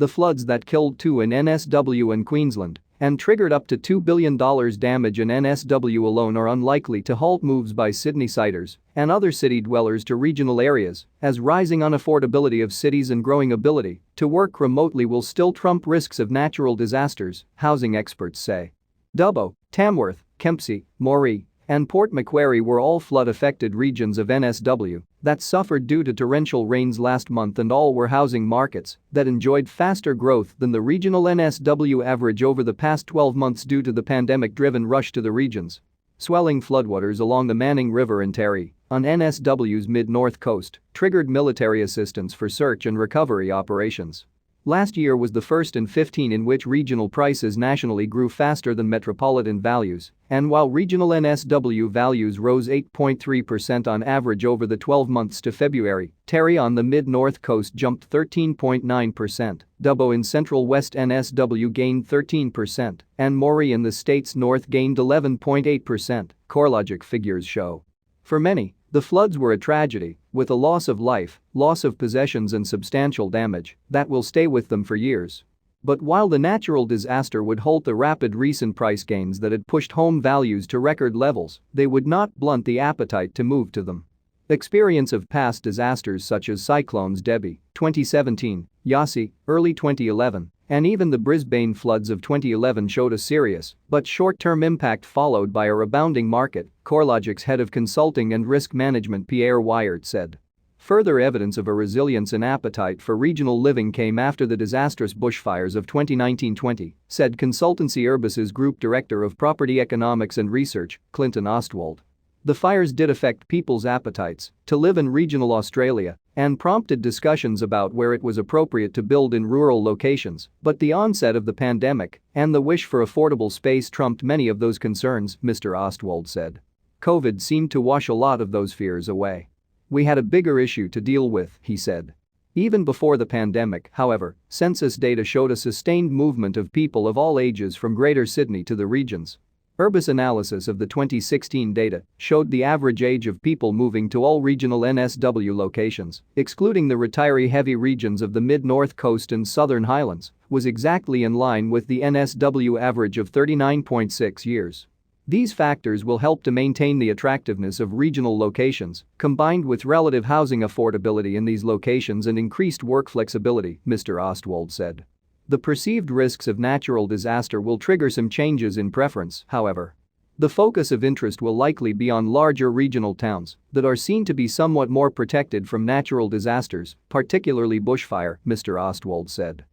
The floods that killed two in NSW and Queensland and triggered up to $2 billion damage in NSW alone are unlikely to halt moves by Sydneysiders and other city dwellers to regional areas, as rising unaffordability of cities and growing ability to work remotely will still trump risks of natural disasters, housing experts say. Dubbo, Tamworth, Kempsey, Moree and Port Macquarie were all flood-affected regions of NSW that suffered due to torrential rains last month, and all were housing markets that enjoyed faster growth than the regional NSW average over the past 12 months due to the pandemic-driven rush to the regions. Swelling floodwaters along the Manning River in Taree, on NSW's mid-north coast, triggered military assistance for search and recovery operations. Last year was the first in 15 in which regional prices nationally grew faster than metropolitan values, and while regional NSW values rose 8.3% on average over the 12 months to February, Taree on the mid-north coast jumped 13.9%, Dubbo in central west NSW gained 13%, and Moree in the state's north gained 11.8%, CoreLogic figures show. For many, the floods were a tragedy, with a loss of life, loss of possessions and substantial damage that will stay with them for years. But while the natural disaster would halt the rapid recent price gains that had pushed home values to record levels, they would not blunt the appetite to move to them. Experience of past disasters such as cyclones Debbie, 2017, Yasi, early 2011, and even the Brisbane floods of 2011 showed a serious but short-term impact followed by a rebounding market, CoreLogic's head of consulting and risk management Pierre Wiart said. Further evidence of a resilience and appetite for regional living came after the disastrous bushfires of 2019-20, said consultancy Urbis's group director of property economics and research, Clinton Ostwald. The fires did affect people's appetites to live in regional Australia and prompted discussions about where it was appropriate to build in rural locations, but the onset of the pandemic and the wish for affordable space trumped many of those concerns, Mr. Ostwald said. COVID seemed to wash a lot of those fears away. We had a bigger issue to deal with, he said. Even before the pandemic, however, census data showed a sustained movement of people of all ages from Greater Sydney to the regions. Urbis analysis of the 2016 data showed the average age of people moving to all regional NSW locations, excluding the retiree-heavy regions of the mid-north coast and Southern Highlands, was exactly in line with the NSW average of 39.6 years. These factors will help to maintain the attractiveness of regional locations, combined with relative housing affordability in these locations and increased work flexibility, Mr. Ostwald said. The perceived risks of natural disaster will trigger some changes in preference, however. The focus of interest will likely be on larger regional towns that are seen to be somewhat more protected from natural disasters, particularly bushfire, Mr. Ostwald said.